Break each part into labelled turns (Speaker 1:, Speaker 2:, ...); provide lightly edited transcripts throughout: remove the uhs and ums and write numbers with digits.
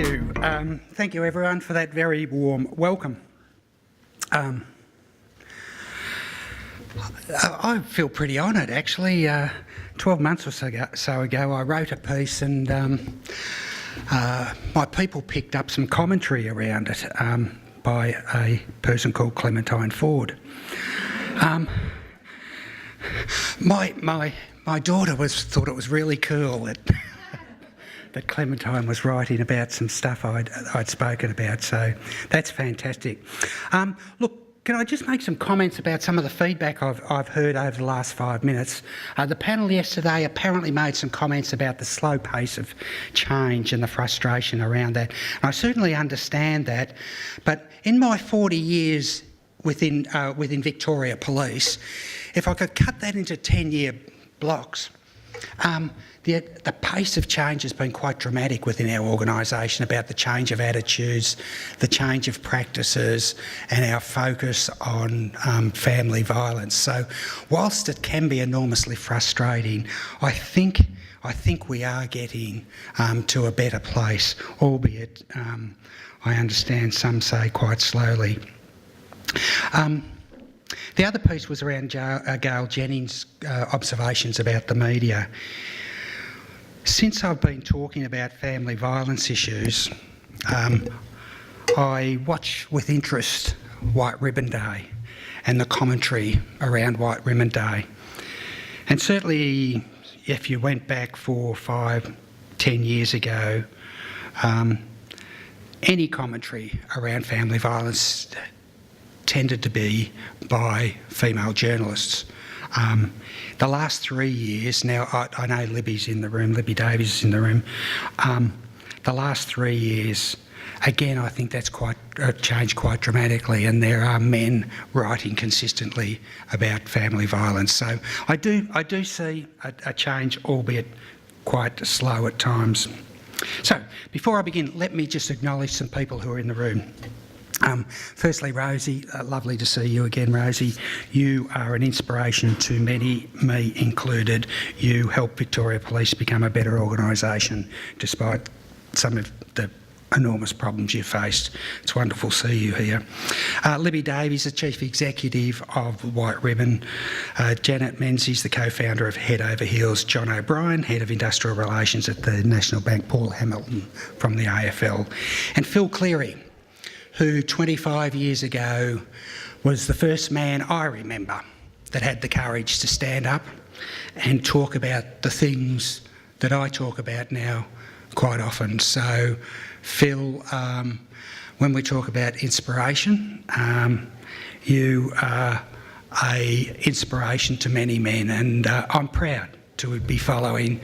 Speaker 1: you. Thank you, everyone, for that very warm welcome. I feel pretty honoured, actually. 12 months or so ago, I wrote a piece and my people picked up some commentary around it by a person called Clementine Ford. My daughter thought it was really cool that Clementine was writing about some stuff I'd spoken about, so that's fantastic. Look, can I just make some comments about some of the feedback I've heard over the last 5 minutes? The panel yesterday apparently made some comments about the slow pace of change and the frustration around that. And I certainly understand that, but in my 40 years within Victoria Police, if I could cut that into 10-year blocks, the pace of change has been quite dramatic within our organisation about the change of attitudes, the change of practices and our focus on family violence. So whilst it can be enormously frustrating, I think we are getting to a better place, albeit I understand some say quite slowly. The other piece was around Gail Jennings' observations about the media. Since I've been talking about family violence issues, I watch with interest White Ribbon Day and the commentary around White Ribbon Day. And certainly if you went back 4, 5, 10 years ago, any commentary around family violence tended to be by female journalists. The last 3 years, now I know Libby's in the room, Libby Davies is in the room. The last 3 years, again, I think that's changed quite dramatically, and there are men writing consistently about family violence. So I do see a change, albeit quite slow at times. So before I begin, let me just acknowledge some people who are in the room. Firstly, Rosie, lovely to see you again, Rosie. You are an inspiration to many, me included. You helped Victoria Police become a better organisation despite some of the enormous problems you faced. It's wonderful to see you here. Libby Davies, the Chief Executive of White Ribbon. Janet Menzies, the co-founder of Head Over Heels. John O'Brien, Head of Industrial Relations at the National Bank. Paul Hamilton from the AFL. And Phil Cleary, who 25 years ago was the first man I remember that had the courage to stand up and talk about the things that I talk about now quite often. So Phil, when we talk about inspiration, you are an inspiration to many men, and I'm proud to be following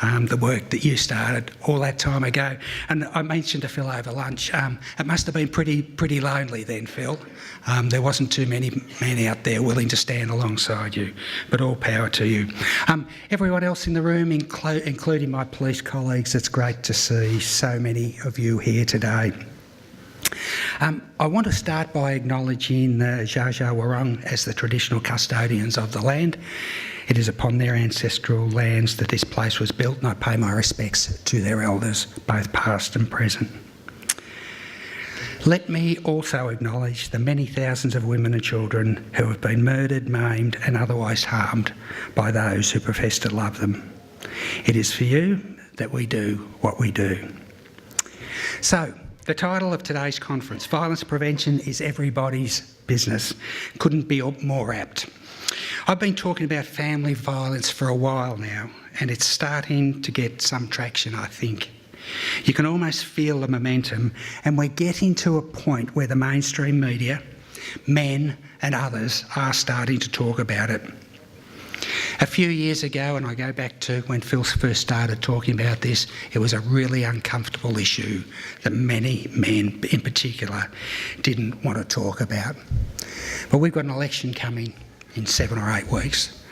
Speaker 1: the work that you started all that time ago. And I mentioned to Phil over lunch, it must have been pretty lonely then, Phil. There wasn't too many men out there willing to stand alongside you, but all power to you. Everyone else in the room, including my police colleagues, it's great to see so many of you here today. I want to start by acknowledging the Dja Dja Wurrung as the traditional custodians of the land. It is upon their ancestral lands that this place was built, and I pay my respects to their elders, both past and present. Let me also acknowledge the many thousands of women and children who have been murdered, maimed and otherwise harmed by those who profess to love them. It is for you that we do what we do. So, the title of today's conference, Violence Prevention is Everybody's Business, couldn't be more apt. I've been talking about family violence for a while now, and it's starting to get some traction, I think. You can almost feel the momentum, and we're getting to a point where the mainstream media, men and others, are starting to talk about it. A few years ago, and I go back to when Phil first started talking about this, it was a really uncomfortable issue that many men in particular didn't want to talk about. But we've got an election coming in 7 or 8 weeks.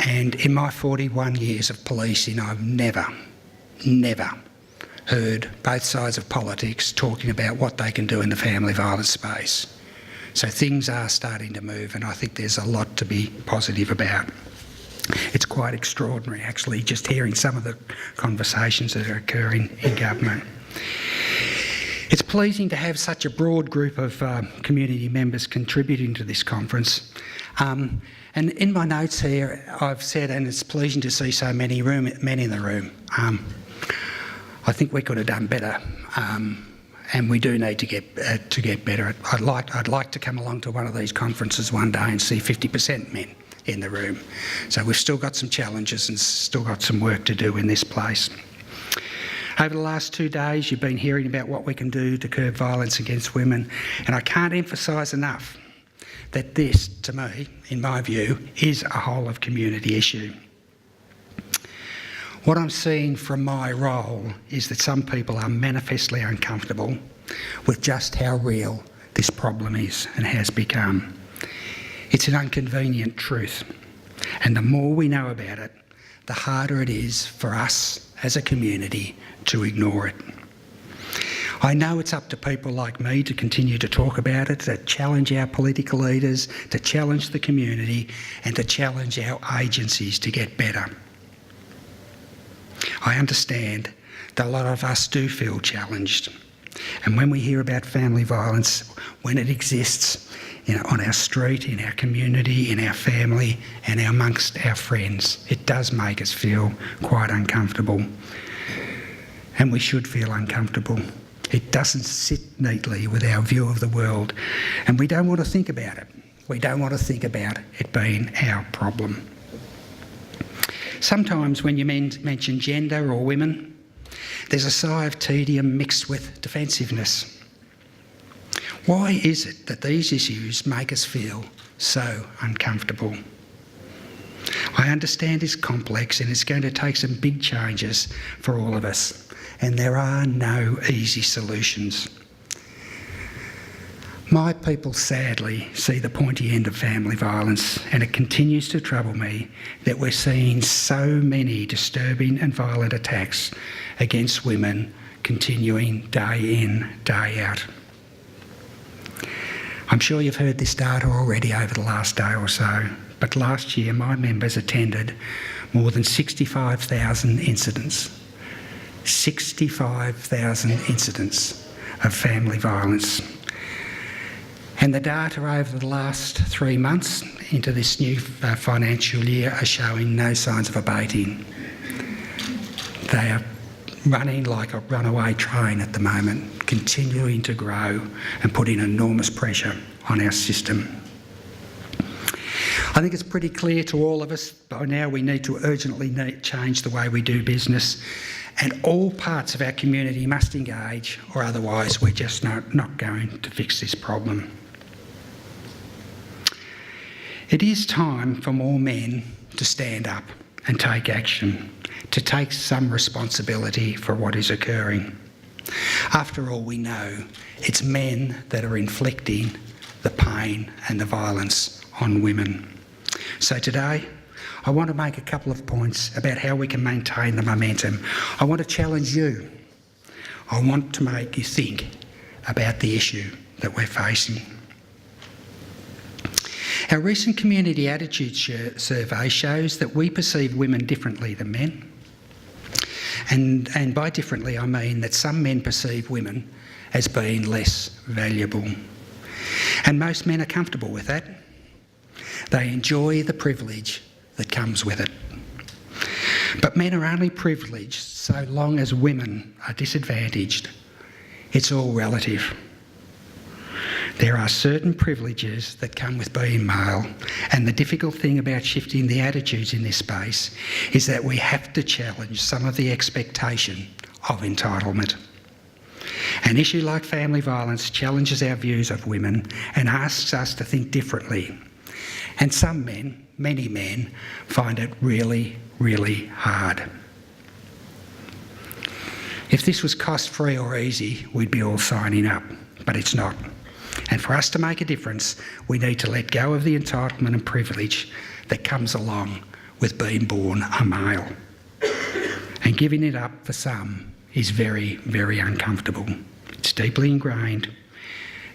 Speaker 1: And in my 41 years of policing, I've never heard both sides of politics talking about what they can do in the family violence space. So things are starting to move, and I think there's a lot to be positive about. It's quite extraordinary, actually, just hearing some of the conversations that are occurring in government. It's pleasing to have such a broad group of community members contributing to this conference. And in my notes here, I've said, and it's pleasing to see so many men in the room. I think we could have done better, and we do need to get better. I'd like to come along to one of these conferences one day and see 50% men in the room. So we've still got some challenges and still got some work to do in this place. Over the last 2 days, you've been hearing about what we can do to curb violence against women, and I can't emphasise enough that this, to me, in my view, is a whole of community issue. What I'm seeing from my role is that some people are manifestly uncomfortable with just how real this problem is and has become. It's an inconvenient truth, and the more we know about it, the harder it is for us as a community to ignore it. I know it's up to people like me to continue to talk about it, to challenge our political leaders, to challenge the community, and to challenge our agencies to get better. I understand that a lot of us do feel challenged. And when we hear about family violence, when it exists, on our street, in our community, in our family, and amongst our friends, it does make us feel quite uncomfortable. And we should feel uncomfortable. It doesn't sit neatly with our view of the world, and we don't want to think about it. We don't want to think about it being our problem. Sometimes when you mention gender or women, there's a sigh of tedium mixed with defensiveness. Why is it that these issues make us feel so uncomfortable? I understand it's complex and it's going to take some big changes for all of us, and there are no easy solutions. My people sadly see the pointy end of family violence, and it continues to trouble me that we're seeing so many disturbing and violent attacks against women continuing day in, day out. I'm sure you've heard this data already over the last day or so, but last year my members attended more than 65,000 incidents. 65,000 incidents of family violence. And the data over the last 3 months into this new financial year are showing no signs of abating. They are running like a runaway train at the moment, continuing to grow and putting enormous pressure on our system. I think it's pretty clear to all of us by now we need to urgently change the way we do business, and all parts of our community must engage, or otherwise we're just not going to fix this problem. It is time for more men to stand up and take action, to take some responsibility for what is occurring. After all, we know it's men that are inflicting the pain and the violence on women. So today, I want to make a couple of points about how we can maintain the momentum. I want to challenge you. I want to make you think about the issue that we're facing. Our recent community attitude survey shows that we perceive women differently than men. And by differently, I mean that some men perceive women as being less valuable. And most men are comfortable with that. They enjoy the privilege that comes with it. But men are only privileged so long as women are disadvantaged. It's all relative. There are certain privileges that come with being male, and the difficult thing about shifting the attitudes in this space is that we have to challenge some of the expectation of entitlement. An issue like family violence challenges our views of women and asks us to think differently. And some men, many men, find it really, really hard. If this was cost-free or easy, we'd be all signing up, but it's not. And for us to make a difference, we need to let go of the entitlement and privilege that comes along with being born a male. And giving it up for some is very, very uncomfortable. It's deeply ingrained,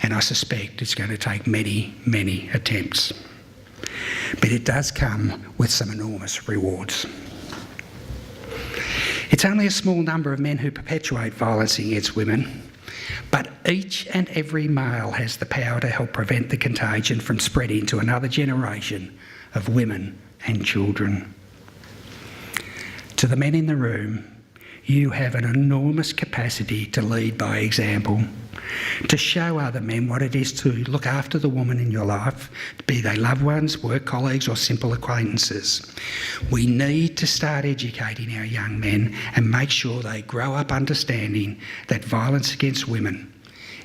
Speaker 1: and I suspect it's going to take many, many attempts. But it does come with some enormous rewards. It's only a small number of men who perpetuate violence against women, but each and every male has the power to help prevent the contagion from spreading to another generation of women and children. To the men in the room, you have an enormous capacity to lead by example, to show other men what it is to look after the woman in your life, be they loved ones, work colleagues or simple acquaintances. We need to start educating our young men and make sure they grow up understanding that violence against women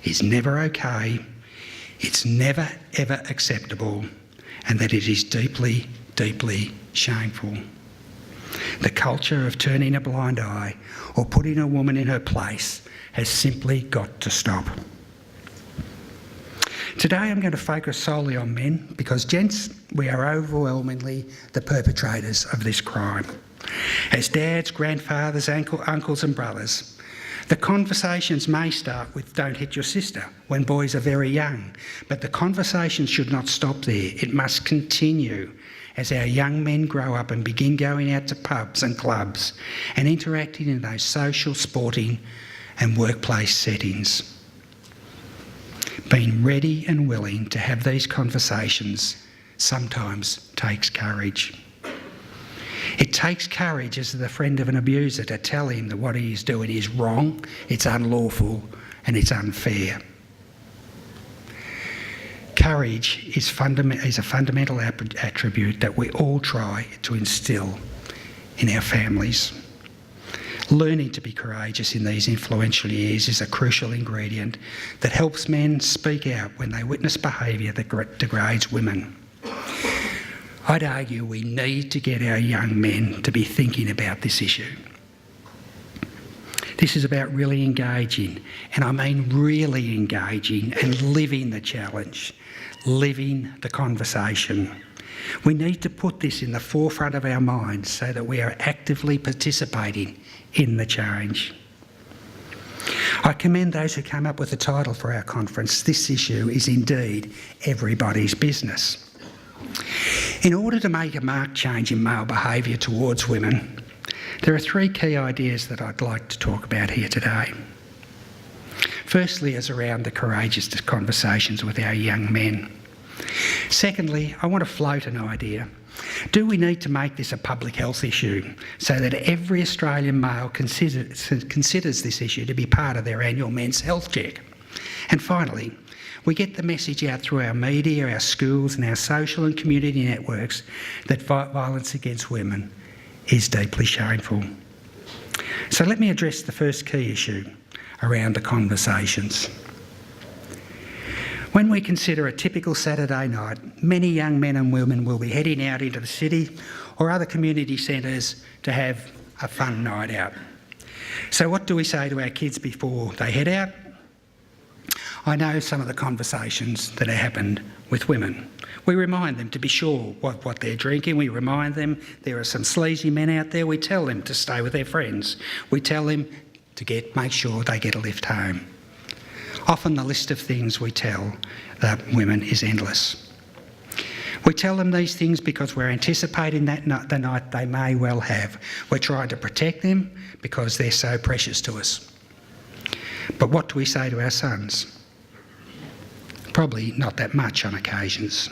Speaker 1: is never okay, it's never ever acceptable, and that it is deeply, deeply shameful. The culture of turning a blind eye or putting a woman in her place has simply got to stop. Today I'm going to focus solely on men because, gents, we are overwhelmingly the perpetrators of this crime. As dads, grandfathers, uncles and brothers, the conversations may start with "don't hit your sister" when boys are very young, but the conversation should not stop there. It must continue as our young men grow up and begin going out to pubs and clubs and interacting in those social, sporting and workplace settings. Being ready and willing to have these conversations sometimes takes courage. It takes courage as the friend of an abuser to tell him that what he is doing is wrong, it's unlawful and it's unfair. Courage is a fundamental attribute that we all try to instill in our families. Learning to be courageous in these influential years is a crucial ingredient that helps men speak out when they witness behaviour that degrades women. I'd argue we need to get our young men to be thinking about this issue. This is about really engaging, and I mean really engaging and living the challenge, living the conversation. We need to put this in the forefront of our minds so that we are actively participating in the change. I commend those who came up with the title for our conference, "This issue is indeed everybody's business." In order to make a marked change in male behaviour towards women, there are three key ideas that I'd like to talk about here today. Firstly is around the courageous conversations with our young men. Secondly, I want to float an idea. Do we need to make this a public health issue so that every Australian male considers this issue to be part of their annual men's health check? And finally, we get the message out through our media, our schools and our social and community networks that violence against women is deeply shameful. So let me address the first key issue around the conversations. When we consider a typical Saturday night, many young men and women will be heading out into the city or other community centres to have a fun night out. So what do we say to our kids before they head out? I know some of the conversations that have happened with women. We remind them to be sure what they're drinking. We remind them there are some sleazy men out there. We tell them to stay with their friends. We tell them to make sure they get a lift home. Often the list of things we tell the women is endless. We tell them these things because we're anticipating the night they may well have. We're trying to protect them because they're so precious to us. But what do we say to our sons? Probably not that much on occasions.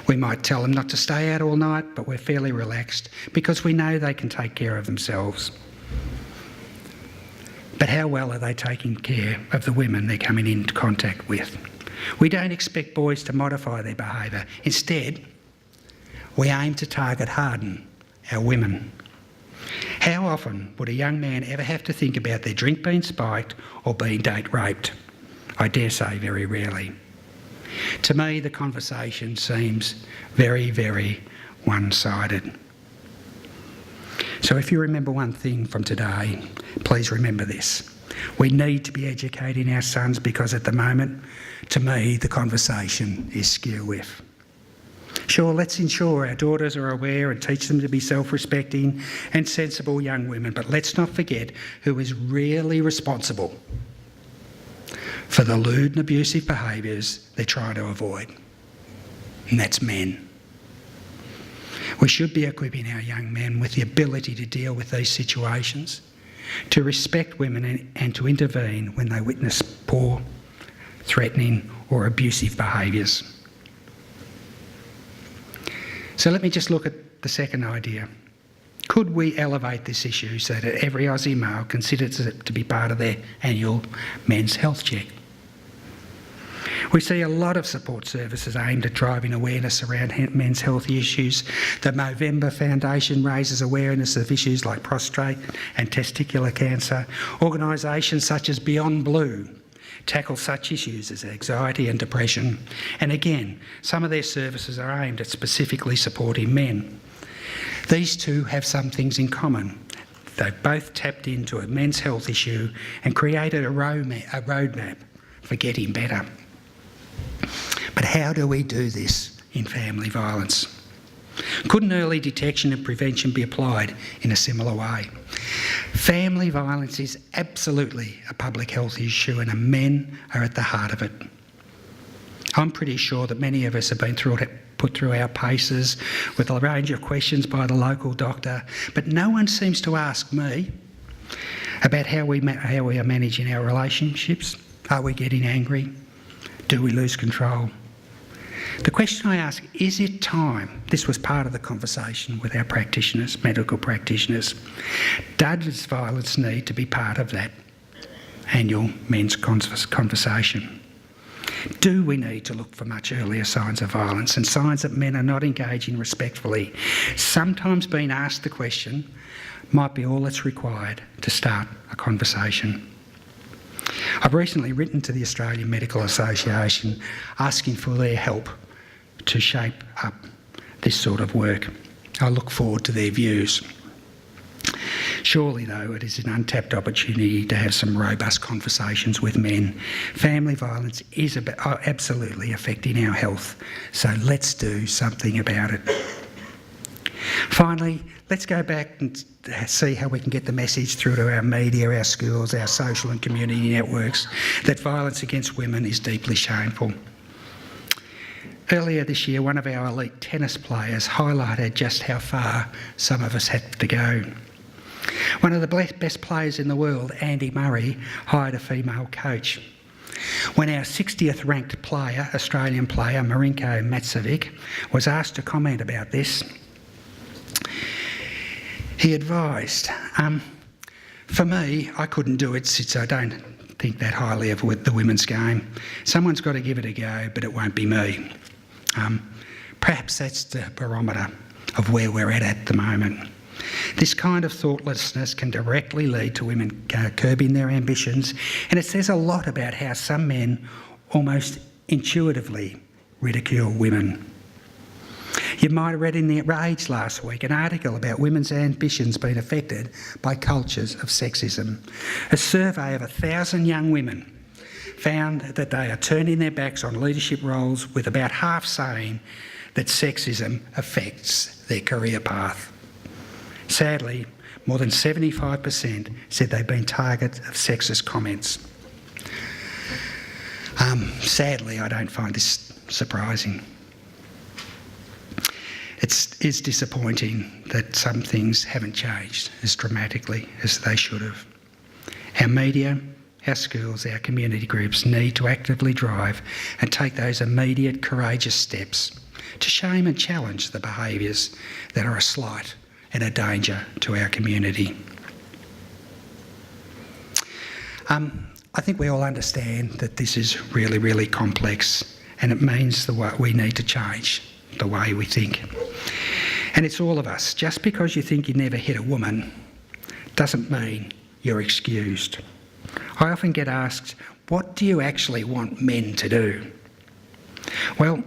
Speaker 1: We might tell them not to stay out all night, but we're fairly relaxed because we know they can take care of themselves. But how well are they taking care of the women they're coming into contact with? We don't expect boys to modify their behaviour. Instead, we aim to target harden our women. How often would a young man ever have to think about their drink being spiked or being date raped? I dare say very rarely. To me, the conversation seems very, very one-sided. So if you remember one thing from today, please remember this. We need to be educating our sons because at the moment, to me, the conversation is skew with. Sure, let's ensure our daughters are aware and teach them to be self-respecting and sensible young women, but let's not forget who is really responsible for the lewd and abusive behaviours they're trying to avoid, and that's men. We should be equipping our young men with the ability to deal with these situations to respect women and to intervene when they witness poor, threatening or abusive behaviours. So let me just look at the second idea. Could we elevate this issue so that every Aussie male considers it to be part of their annual men's health check? We see a lot of support services aimed at driving awareness around men's health issues. The Movember Foundation raises awareness of issues like prostate and testicular cancer. Organisations such as Beyond Blue tackle such issues as anxiety and depression. And again, some of their services are aimed at specifically supporting men. These two have some things in common. They've both tapped into a men's health issue and created a roadmap for getting better. But how do we do this in family violence? Couldn't early detection and prevention be applied in a similar way? Family violence is absolutely a public health issue and men are at the heart of it. I'm pretty sure that many of us have been put through our paces with a range of questions by the local doctor, but no one seems to ask me about how we are managing our relationships. Are we getting angry? Do we lose control? The question I ask, is it time? This was part of the conversation with our practitioners, medical practitioners. Does violence need to be part of that annual men's conversation? Do we need to look for much earlier signs of violence and signs that men are not engaging respectfully? Sometimes being asked the question might be all that's required to start a conversation. I've recently written to the Australian Medical Association asking for their help to shape up this sort of work. I look forward to their views. Surely, though, it is an untapped opportunity to have some robust conversations with men. Family violence is absolutely affecting our health, so let's do something about it. Finally, let's go back and see how we can get the message through to our media, our schools, our social and community networks that violence against women is deeply shameful. Earlier this year, one of our elite tennis players highlighted just how far some of us had to go. One of the best players in the world, Andy Murray, hired a female coach. When our 60th ranked player, Australian player, Marinko Matsovic, was asked to comment about this, he advised, for me, I couldn't do it since I don't think that highly of the women's game. Someone's got to give it a go, but it won't be me. Perhaps that's the barometer of where we're at the moment. This kind of thoughtlessness can directly lead to women curbing their ambitions, and it says a lot about how some men almost intuitively ridicule women. You might have read in The Rage last week an article about women's ambitions being affected by cultures of sexism. A survey of 1,000 young women found that they are turning their backs on leadership roles, with about half saying that sexism affects their career path. Sadly, more than 75% said they've been targets of sexist comments. Sadly, I don't find this surprising. It's disappointing that some things haven't changed as dramatically as they should have. Our media, our schools, our community groups need to actively drive and take those immediate, courageous steps to shame and challenge the behaviours that are a slight and a danger to our community. I think we all understand that this is really, really complex, and it means that we need to change the way we think. And it's all of us. Just because you think you never hit a woman doesn't mean you're excused. I often get asked, what do you actually want men to do? Well,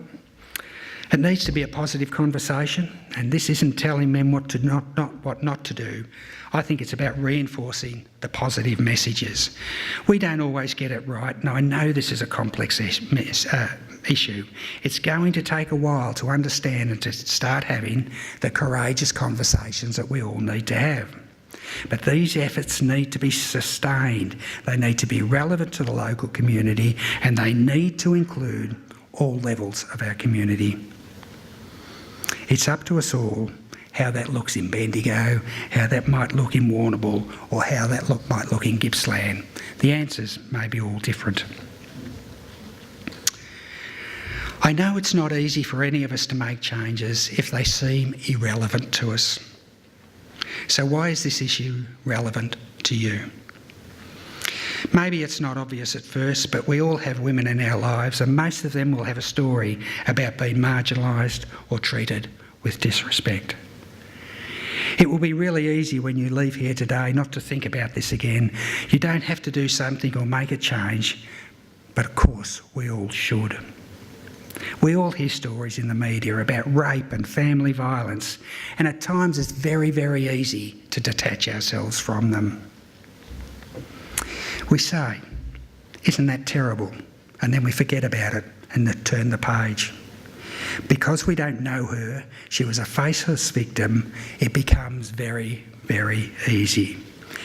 Speaker 1: it needs to be a positive conversation, and this isn't telling men what not to do. I think it's about reinforcing the positive messages. We don't always get it right, and I know this is a complex issue. It's going to take a while to understand and to start having the courageous conversations that we all need to have. But these efforts need to be sustained. They need to be relevant to the local community, and they need to include all levels of our community. It's up to us all, how that looks in Bendigo, how that might look in Warrnambool, or how that might look in Gippsland. The answers may be all different. I know it's not easy for any of us to make changes if they seem irrelevant to us. So why is this issue relevant to you? Maybe it's not obvious at first, but we all have women in our lives, and most of them will have a story about being marginalised or treated with disrespect. It will be really easy when you leave here today not to think about this again. You don't have to do something or make a change, but of course we all should. We all hear stories in the media about rape and family violence, and at times it's very, very easy to detach ourselves from them. We say, "Isn't that terrible?" And then we forget about it and turn the page. Because we don't know her, she was a faceless victim, it becomes very, very easy.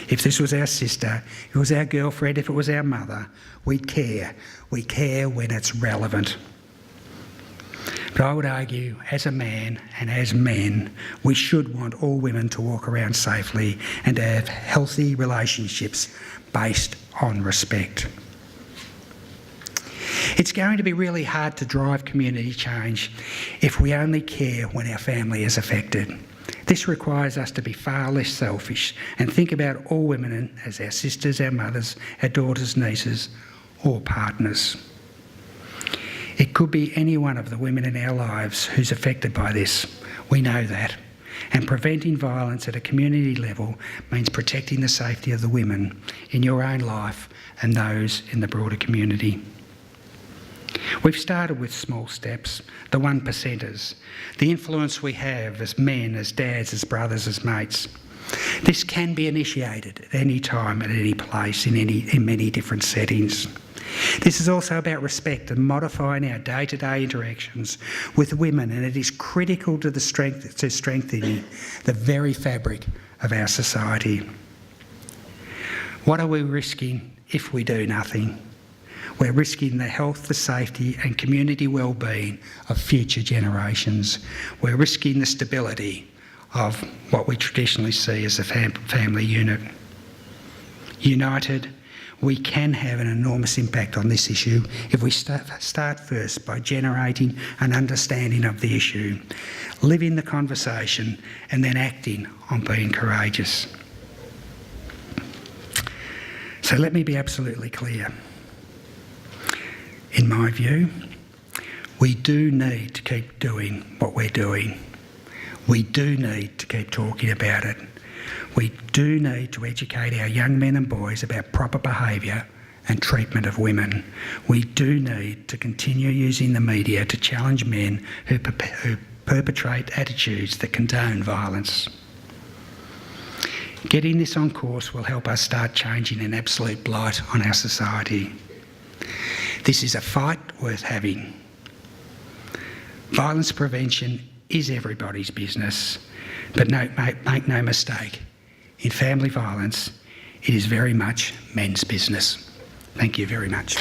Speaker 1: If this was our sister, if it was our girlfriend, if it was our mother, we'd care. We care when it's relevant. But I would argue, as a man and as men, we should want all women to walk around safely and to have healthy relationships based on respect. It's going to be really hard to drive community change if we only care when our family is affected. This requires us to be far less selfish and think about all women as our sisters, our mothers, our daughters, nieces, or partners. It could be any one of the women in our lives who's affected by this. We know that. And preventing violence at a community level means protecting the safety of the women in your own life and those in the broader community. We've started with small steps, the 1%ers, the influence we have as men, as dads, as brothers, as mates. This can be initiated at any time, at any place, in many different settings. This is also about respect and modifying our day-to-day interactions with women, and it is critical to strengthening the very fabric of our society. What are we risking if we do nothing? We're risking the health, the safety and community well-being of future generations. We're risking the stability of what we traditionally see as a family unit. United, we can have an enormous impact on this issue if we start first by generating an understanding of the issue, living the conversation and then acting on being courageous. So let me be absolutely clear. In my view, we do need to keep doing what we're doing. We do need to keep talking about it. We do need to educate our young men and boys about proper behaviour and treatment of women. We do need to continue using the media to challenge men who perpetrate attitudes that condone violence. Getting this on course will help us start changing an absolute blight on our society. This is a fight worth having. Violence prevention is everybody's business, but make no mistake, in family violence, it is very much men's business. Thank you very much.